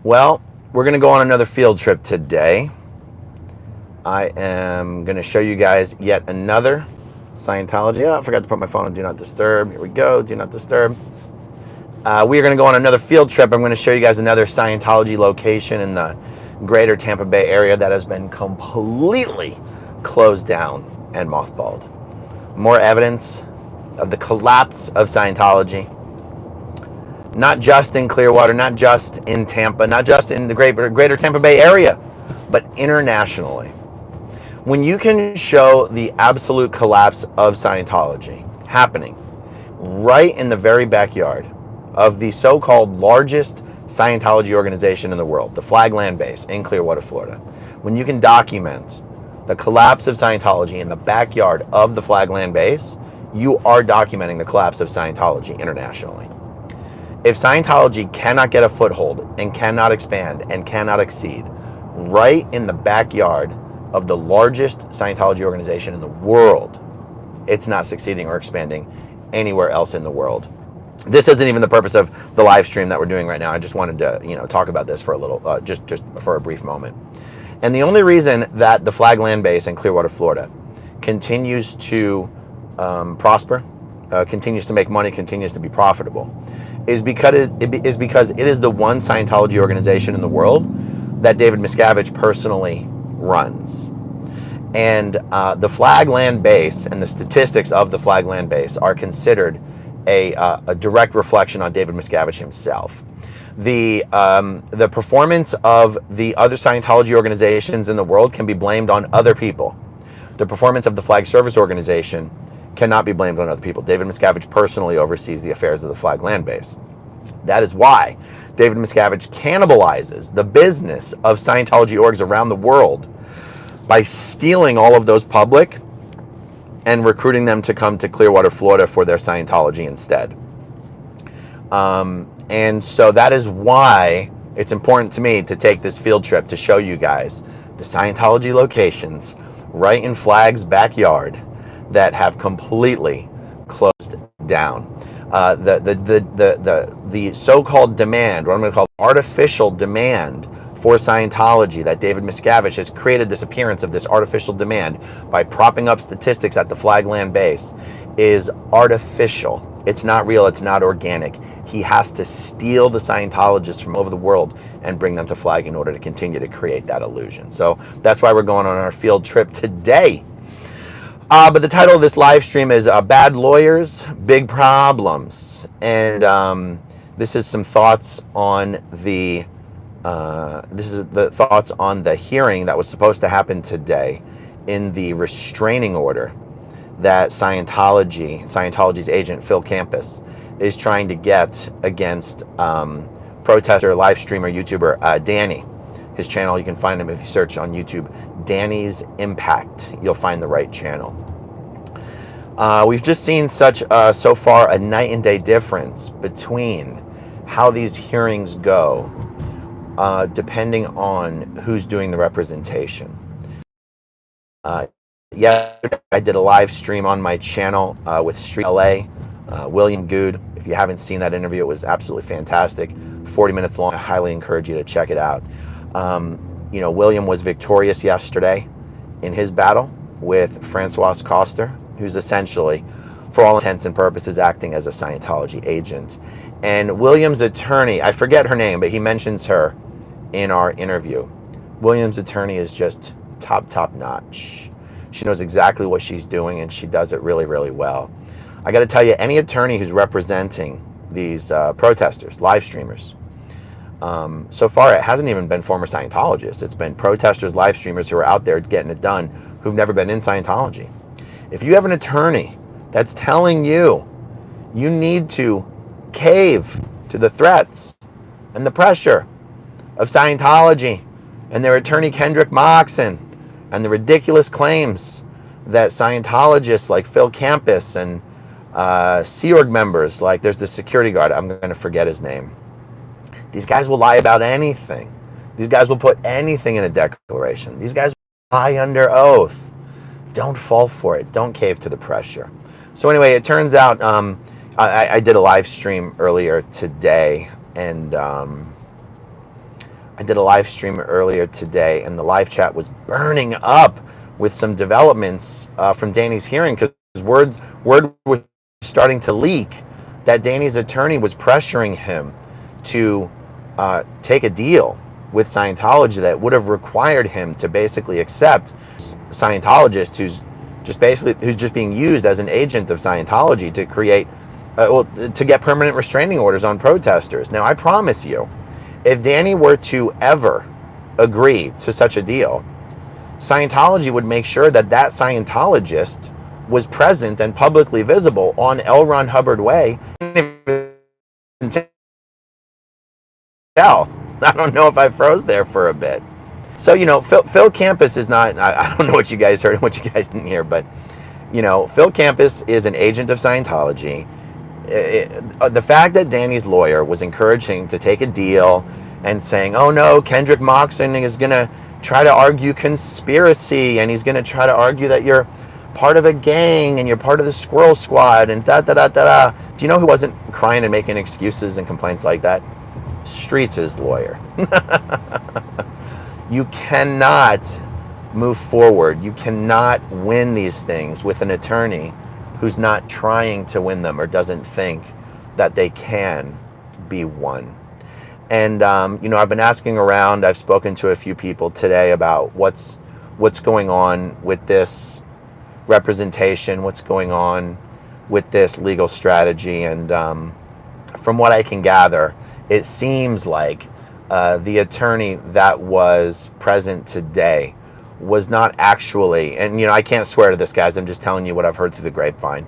Well, we're going to go on another field trip today. I am going to show you guys yet another Scientology. Oh, I forgot to put my phone on Do Not Disturb. Here we go, Do Not Disturb. We are going to go on another field trip. I'm going to show you guys another Scientology location in the greater Tampa Bay area that has been completely closed down and mothballed. More evidence of the collapse of Scientology. Not just in Clearwater, not just in Tampa, not just in the greater Tampa Bay area, but internationally. When you can show the absolute collapse of Scientology happening right in the very backyard of the so-called largest Scientology organization in the world, the Flagland base in Clearwater, Florida, when you can document the collapse of Scientology in the backyard of the Flagland base, you are documenting the collapse of Scientology internationally. If Scientology cannot get a foothold and cannot expand and cannot exceed right in the backyard of the largest Scientology organization in the world, it's not succeeding or expanding anywhere else in the world. This isn't even the purpose of the live stream that we're doing right now. I just wanted to, talk about this for a little, just for a brief moment. And the only reason that the Flagland base in Clearwater, Florida, continues to prosper, continues to make money, continues to be profitable, is because it is the one Scientology organization in the world that David Miscavige personally runs. And the Flagland base and the statistics of the Flagland base are considered a direct reflection on David Miscavige himself. The performance of the other Scientology organizations in the world can be blamed on other people. The performance of the Flag Service organization cannot be blamed on other people. David Miscavige personally oversees the affairs of the Flagland base. That is why David Miscavige cannibalizes the business of Scientology orgs around the world by stealing all of those public and recruiting them to come to Clearwater, Florida for their Scientology instead. And so that is why it's important to me to take this field trip to show you guys the Scientology locations right in Flag's backyard that have completely closed down. The so-called demand, what I'm going to call artificial demand for Scientology, that David Miscavige has created this appearance of this artificial demand by propping up statistics at the Flagland base, is artificial. It's not real, it's not organic. He has to steal the Scientologists from over the world and bring them to Flag in order to continue to create that illusion. So that's why we're going on our field trip today. But the title of this live stream is Bad Lawyers, Big Problems. And this is some thoughts on the thoughts on the hearing that was supposed to happen today in the restraining order that Scientology's agent Phil Campus is trying to get against protester, live streamer, YouTuber Danny. His channel, you can find him if you search on YouTube, Danny's Impact. You'll find the right channel. We've just seen so far a night and day difference between how these hearings go, depending on who's doing the representation. Yesterday, I did a live stream on my channel with Street LA, William Good. If you haven't seen that interview, it was absolutely fantastic. 40 minutes long. I highly encourage you to check it out. William was victorious yesterday in his battle with Francois Coster, who's essentially, for all intents and purposes, acting as a Scientology agent. And William's attorney, I forget her name, but he mentions her in our interview. William's attorney is just top notch. She knows exactly what she's doing, and she does it really, really well. I got to tell you, any attorney who's representing these protesters, live streamers, so far it hasn't even been former Scientologists. It's been protesters, live streamers who are out there getting it done, who've never been in Scientology. If you have an attorney that's telling you you need to cave to the threats and the pressure of Scientology and their attorney Kendrick Moxon and the ridiculous claims that Scientologists like Phil Campus and Sea Org members, like there's the security guard, I'm going to forget his name. These guys will lie about anything. These guys will put anything in a declaration. These guys will lie under oath. Don't fall for it. Don't cave to the pressure. So anyway, it turns out I did a live stream earlier today, and I did a live stream earlier today, and the live chat was burning up with some developments from Danny's hearing, because word was starting to leak that Danny's attorney was pressuring him to take a deal with Scientology that would have required him to basically accept Scientologist who's just being used as an agent of Scientology to create to get permanent restraining orders on protesters. Now, I promise you, if Danny were to ever agree to such a deal, Scientology would make sure that that Scientologist was present and publicly visible on L. Ron Hubbard Way. I don't know if I froze there for a bit. So, Phil Campus is not, I don't know what you guys heard and what you guys didn't hear, but, Phil Campus is an agent of Scientology. The fact that Danny's lawyer was encouraging to take a deal and saying, oh no, Kendrick Moxon is going to try to argue conspiracy, and he's going to try to argue that you're part of a gang and you're part of the Squirrel Squad and da-da-da-da-da. Do you know who wasn't crying and making excuses and complaints like that? Streets' lawyer. You cannot move forward. You cannot win these things with an attorney who's not trying to win them or doesn't think that they can be won. And I've been asking around. I've spoken to a few people today about what's going on with this representation, what's going on with this legal strategy, and from what I can gather, it seems like the attorney that was present today was not actually, and I can't swear to this, guys, I'm just telling you what I've heard through the grapevine,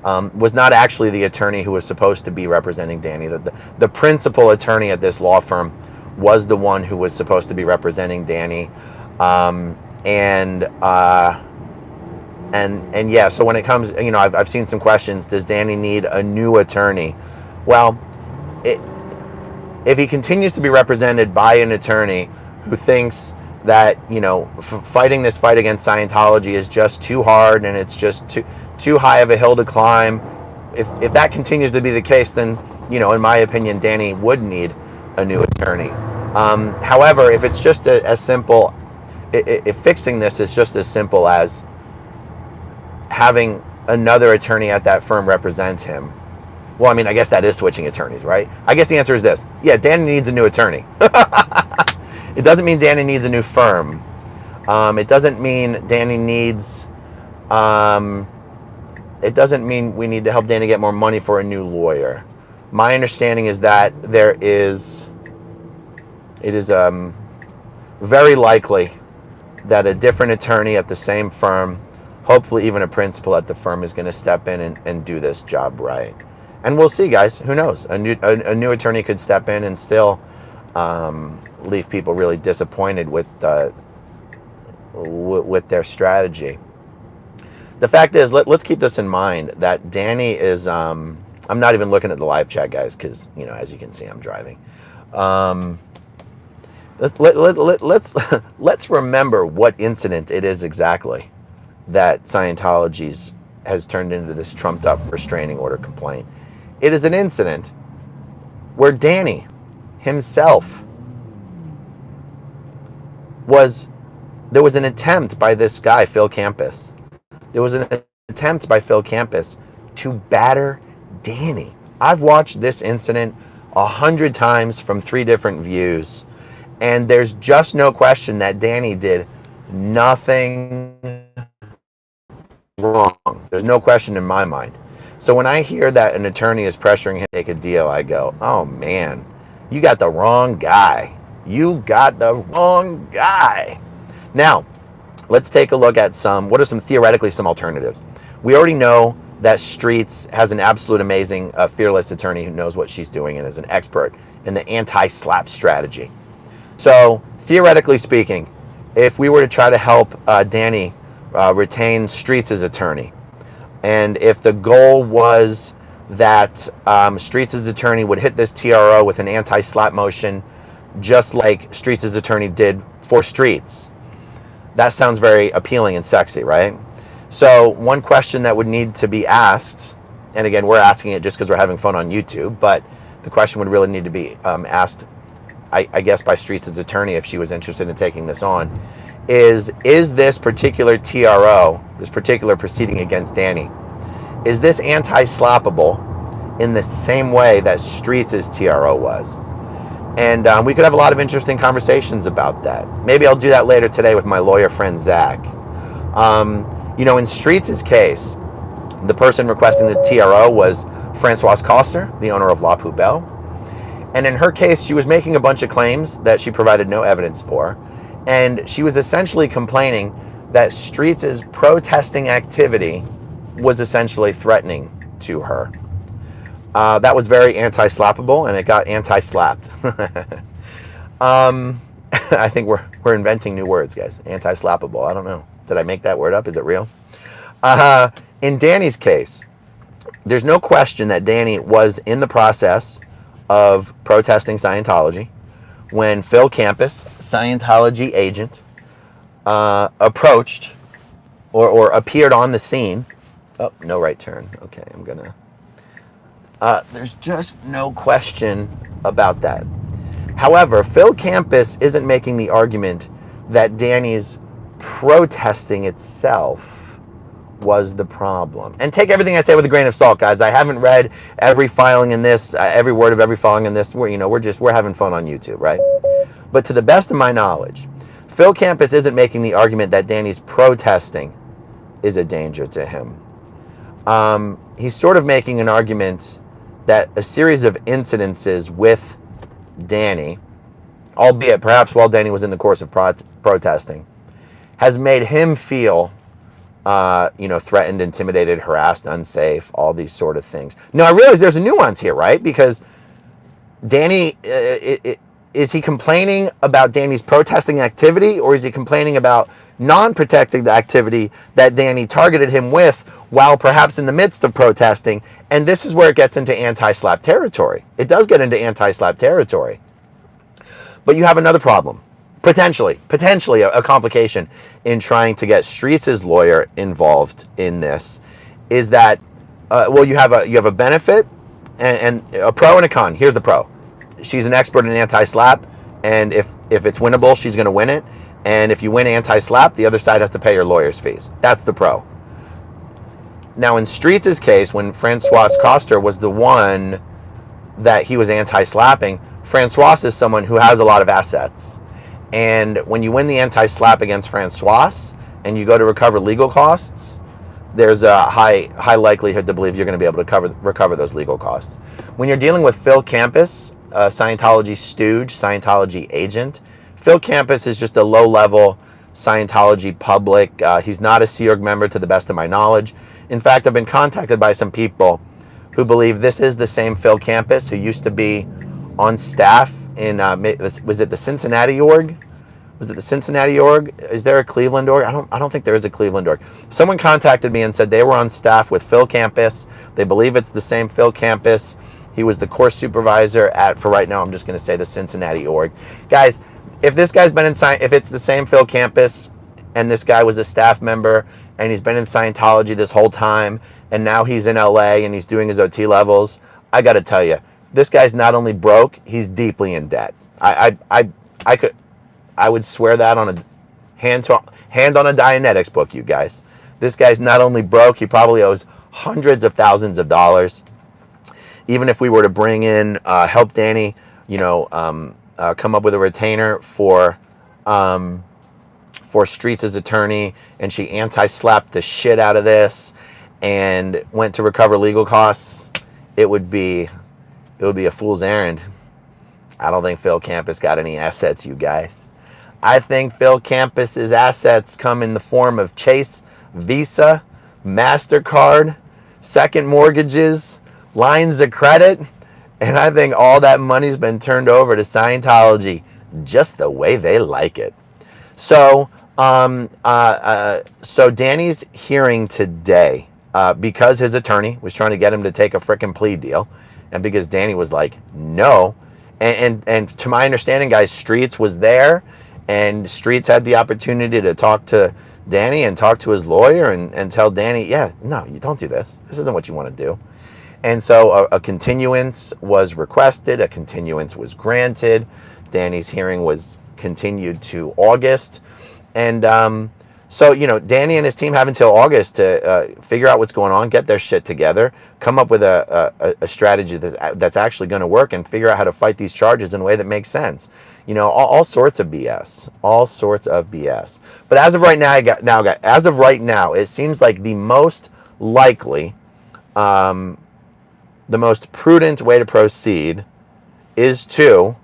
was not actually the attorney who was supposed to be representing Danny. The principal attorney at this law firm was the one who was supposed to be representing Danny. And yeah, so when it comes, I've seen some questions. Does Danny need a new attorney? Well, if he continues to be represented by an attorney who thinks that, fighting this fight against Scientology is just too hard and it's just too high of a hill to climb, if that continues to be the case, then, in my opinion, Danny would need a new attorney. However, if it's just as simple, if fixing this is just as simple as having another attorney at that firm represent him, well, I guess that is switching attorneys, right? I guess the answer is this. Yeah, Danny needs a new attorney. It doesn't mean Danny needs a new firm. It doesn't mean Danny needs... it doesn't mean we need to help Danny get more money for a new lawyer. My understanding is that it is very likely that a different attorney at the same firm, hopefully even a principal at the firm, is going to step in and do this job right. And we'll see, guys. Who knows? A new attorney could step in and still leave people really disappointed with their strategy. The fact is, let's keep this in mind, that Danny is... I'm not even looking at the live chat, guys, because, as you can see, I'm driving. Let's remember what incident it is exactly that Scientology has turned into this trumped-up restraining order complaint. It is an incident where Danny himself there was an attempt by this guy, Phil Campus. There was an attempt by Phil Campus to batter Danny. I've watched this incident 100 times from 3 different views, and there's just no question that Danny did nothing wrong. There's no question in my mind. So when I hear that an attorney is pressuring him to take a deal, I go, oh man, you got the wrong guy. You got the wrong guy. Now, let's take a look at what are theoretically some alternatives. We already know that Streets has an absolute amazing, fearless attorney who knows what she's doing and is an expert in the anti-SLAPP strategy. So, theoretically speaking, if we were to try to help Danny retain Streets' attorney, and if the goal was that Streets' attorney would hit this TRO with an anti-SLAPP motion, just like Streets' attorney did for Streets, that sounds very appealing and sexy, right? So one question that would need to be asked, and again, we're asking it just because we're having fun on YouTube, but the question would really need to be asked I guess by Streets' attorney, if she was interested in taking this on, is this particular TRO, this particular proceeding against Danny, is this anti-slappable in the same way that Streets' TRO was? And we could have a lot of interesting conversations about that. Maybe I'll do that later today with my lawyer friend, Zach. In Streets' case, the person requesting the TRO was Francoise Coster, the owner of La Poubelle. And in her case, she was making a bunch of claims that she provided no evidence for. And she was essentially complaining that Streets' protesting activity was essentially threatening to her. That was very anti-slappable, and it got anti-slapped. I think we're inventing new words, guys. Anti-slappable. I don't know. Did I make that word up? Is it real? In Danny's case, there's no question that Danny was in the process of protesting Scientology when Phil Campus, Scientology agent, approached or appeared on the scene. Oh, no right turn. Okay, I'm gonna... there's just no question about that. However, Phil Campus isn't making the argument that Danny's protesting itself was the problem. And take everything I say with a grain of salt, guys. I haven't read every filing in this, every word of every filing in this. We're having fun on YouTube, right? But to the best of my knowledge, Phil Campus isn't making the argument that Danny's protesting is a danger to him. He's sort of making an argument that a series of incidences with Danny, albeit perhaps while Danny was in the course of protesting, has made him feel threatened, intimidated, harassed, unsafe, all these sort of things. Now, I realize there's a nuance here, right? Because Danny, is he complaining about Danny's protesting activity, or is he complaining about non-protected activity that Danny targeted him with while perhaps in the midst of protesting? And this is where it gets into anti-SLAPP territory. It does get into anti-SLAPP territory. But you have another problem. Potentially a complication in trying to get Streets' lawyer involved in this is that, you have a benefit and a pro and a con. Here's the pro. She's an expert in anti-SLAPP, and if it's winnable, she's going to win it. And if you win anti-SLAPP, the other side has to pay your lawyer's fees. That's the pro. Now, in Streets' case, when Francoise Coster was the one that he was anti-slapping, Francoise is someone who has a lot of assets. And when you win the anti-SLAPP against Francoise and you go to recover legal costs, there's a high likelihood to believe you're going to be able to recover those legal costs. When you're dealing with Phil Campus, a Scientology stooge, Scientology agent, Phil Campus is just a low-level Scientology public. He's not a Sea Org member to the best of my knowledge. In fact, I've been contacted by some people who believe this is the same Phil Campus who used to be on staff in, was it the Cincinnati org? Was it the Cincinnati org? Is there a Cleveland org? I don't think there is a Cleveland org. Someone contacted me and said they were on staff with Phil Campus. They believe it's the same Phil Campus. He was the course supervisor at, for right now, I'm just going to say the Cincinnati org. Guys, if this guy's been in if it's the same Phil Campus and this guy was a staff member and he's been in Scientology this whole time and now he's in LA and he's doing his OT levels, I got to tell you, this guy's not only broke, he's deeply in debt. I would swear that on a hand on a Dianetics book, you guys. This guy's not only broke, he probably owes hundreds of thousands of dollars. Even if we were to bring in, help Danny, come up with a retainer for Streets' attorney, and she anti-slapped the shit out of this and went to recover legal costs, it would be a fool's errand. I don't think Phil Campus got any assets, you guys. I think Phil Campus's assets come in the form of Chase, Visa, MasterCard, second mortgages, lines of credit, and I think all that money's been turned over to Scientology just the way they like it. So, so Danny's hearing today, because his attorney was trying to get him to take a frickin' plea deal, and because Danny was like, no, and to my understanding, guys, Streets was there, and Streets had the opportunity to talk to Danny and talk to his lawyer and tell Danny, yeah, no, you don't do this. This isn't what you want to do. And so a continuance was requested, a continuance was granted Danny's hearing was continued to August. And so, Danny and his team have until August to figure out what's going on, get their shit together, come up with a strategy that's actually going to work, and figure out how to fight these charges in a way that makes sense. All sorts of BS. All sorts of BS. But as of right now, it seems like the most likely, the most prudent way to proceed is to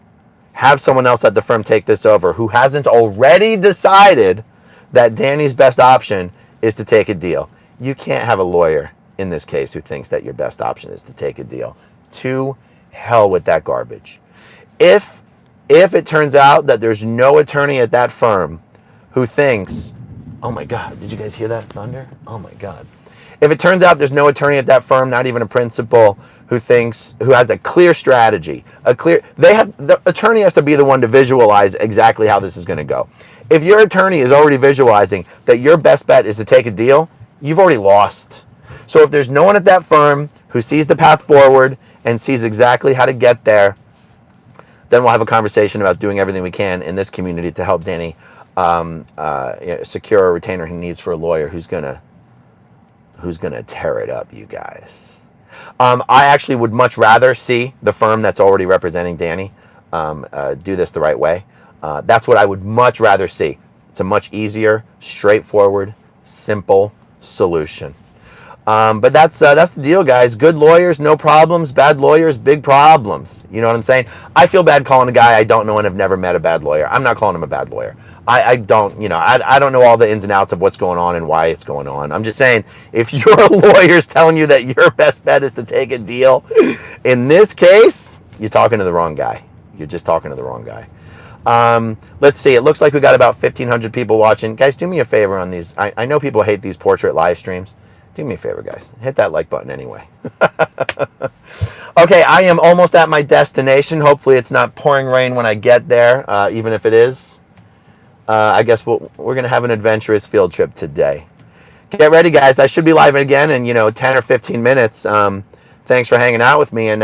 have someone else at the firm take this over who hasn't already decided that Danny's best option is to take a deal. You can't have a lawyer in this case who thinks that your best option is to take a deal. To hell with that garbage. If it turns out that there's no attorney at that firm who thinks, oh my God, did you guys hear that thunder? Oh my God. If it turns out there's no attorney at that firm, not even a principal, who has a clear strategy, the attorney has to be the one to visualize exactly how this is going to go. If your attorney is already visualizing that your best bet is to take a deal, you've already lost. So if there's no one at that firm who sees the path forward and sees exactly how to get there, then we'll have a conversation about doing everything we can in this community to help Danny secure a retainer he needs for a lawyer who's gonna tear it up, you guys. I actually would much rather see the firm that's already representing Danny do this the right way. That's what I would much rather see. It's a much easier, straightforward, simple solution. But that's the deal, guys. Good lawyers, no problems. Bad lawyers, big problems. You know what I'm saying? I feel bad calling a guy I don't know and have never met a bad lawyer. I'm not calling him a bad lawyer. I don't know all the ins and outs of what's going on and why it's going on. I'm just saying, if your lawyer's telling you that your best bet is to take a deal, in this case, you're talking to the wrong guy. You're just talking to the wrong guy. Let's see. It looks like we got about 1,500 people watching. Guys, do me a favor on these. I know people hate these portrait live streams. Do me a favor, guys. Hit that like button anyway. Okay, I am almost at my destination. Hopefully it's not pouring rain when I get there, even if it is. I guess we're going to have an adventurous field trip today. Get ready, guys. I should be live again in 10 or 15 minutes. Thanks for hanging out with me. And